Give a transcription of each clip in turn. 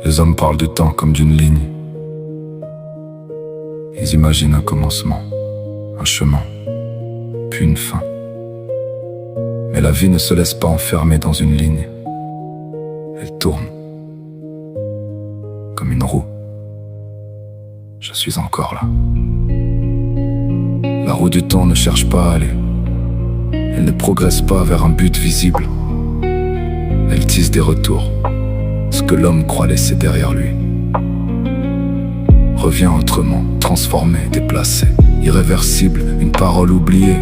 Les hommes parlent du temps comme d'une ligne. Ils imaginent un commencement, un chemin, puis une fin. Mais la vie ne se laisse pas enfermer dans une ligne. Elle tourne, comme une roue. Je suis encore là. La roue du temps ne cherche pas à aller. Elle ne progresse pas vers un but visible. Elle tisse des retours. Ce que l'homme croit laisser derrière lui revient autrement, transformé, déplacé, irréversible, une parole oubliée,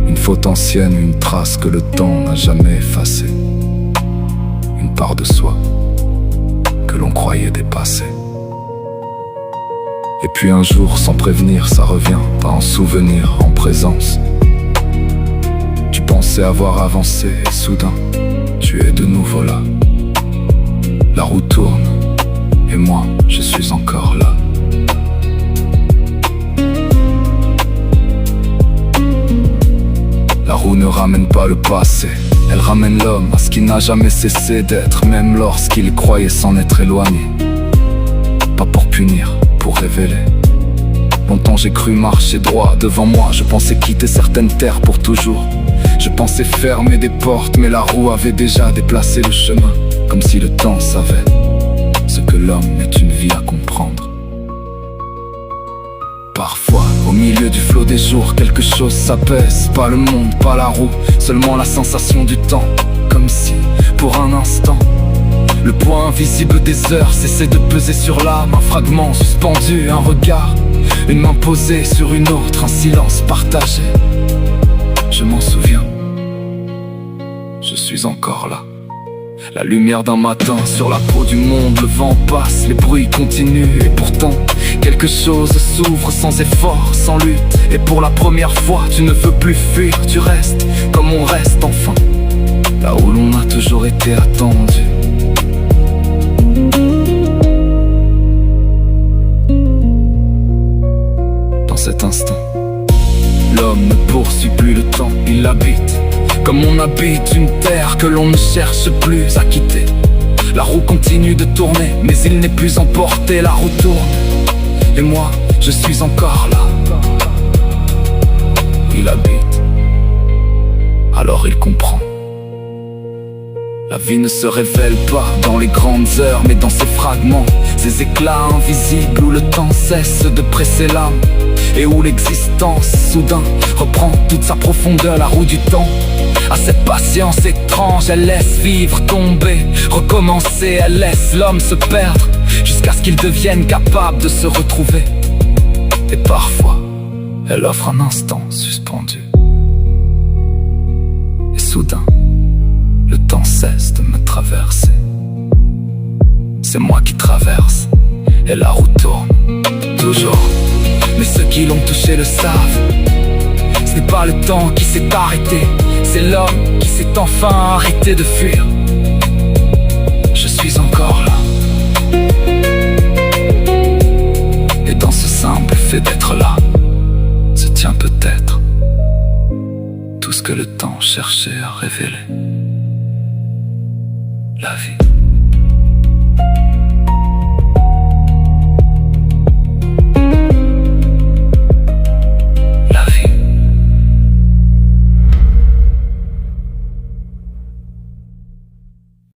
une faute ancienne, une trace que le temps n'a jamais effacée, une part de soi que l'on croyait dépassée. Et puis un jour, sans prévenir, ça revient, pas en souvenir, en présence. Tu pensais avoir avancé et soudain, tu es de nouveau là. La roue tourne, et moi, je suis encore là. La roue ne ramène pas le passé, elle ramène l'homme à ce qui n'a jamais cessé d'être, même lorsqu'il croyait s'en être éloigné. Pas pour punir, pour révéler. Longtemps j'ai cru marcher droit devant moi, je pensais quitter certaines terres pour toujours. Je pensais fermer des portes, mais la roue avait déjà déplacé le chemin, comme si le temps savait ce que l'homme est une vie à comprendre. Parfois, au milieu du flot des jours, quelque chose s'apaise. Pas le monde, pas la roue, seulement la sensation du temps. Comme si, pour un instant, le poids invisible des heures cessait de peser sur l'âme. Un fragment suspendu, un regard, une main posée sur une autre, un silence partagé. Je m'en souviens, je suis encore là. La lumière d'un matin sur la peau du monde, le vent passe, les bruits continuent. Et pourtant, quelque chose s'ouvre sans effort, sans lutte. Et pour la première fois, tu ne veux plus fuir, tu restes comme on reste enfin, là où l'on a toujours été attendu. Dans cet instant, l'homme ne poursuit plus le temps, il l'habite. Comme on habite une terre que l'on ne cherche plus à quitter. La roue continue de tourner, mais il n'est plus emporté. La roue tourne, et moi, je suis encore là. Il habite, alors il comprend. La vie ne se révèle pas dans les grandes heures, mais dans ces fragments, ces éclats invisibles où le temps cesse de presser l'âme. Et où l'existence, soudain, reprend toute sa profondeur. La roue du temps a cette patience étrange, elle laisse vivre, tomber, recommencer. Elle laisse l'homme se perdre, jusqu'à ce qu'il devienne capable de se retrouver. Et parfois, elle offre un instant suspendu. Et soudain, le temps cesse de me traverser. C'est moi qui traverse, et la roue tourne, toujours. Mais ceux qui l'ont touché le savent. Ce n'est pas le temps qui s'est arrêté, c'est l'homme qui s'est enfin arrêté de fuir. Je suis encore là. Et dans ce simple fait d'être là, se tient peut-être tout ce que le temps cherchait à révéler. La vie.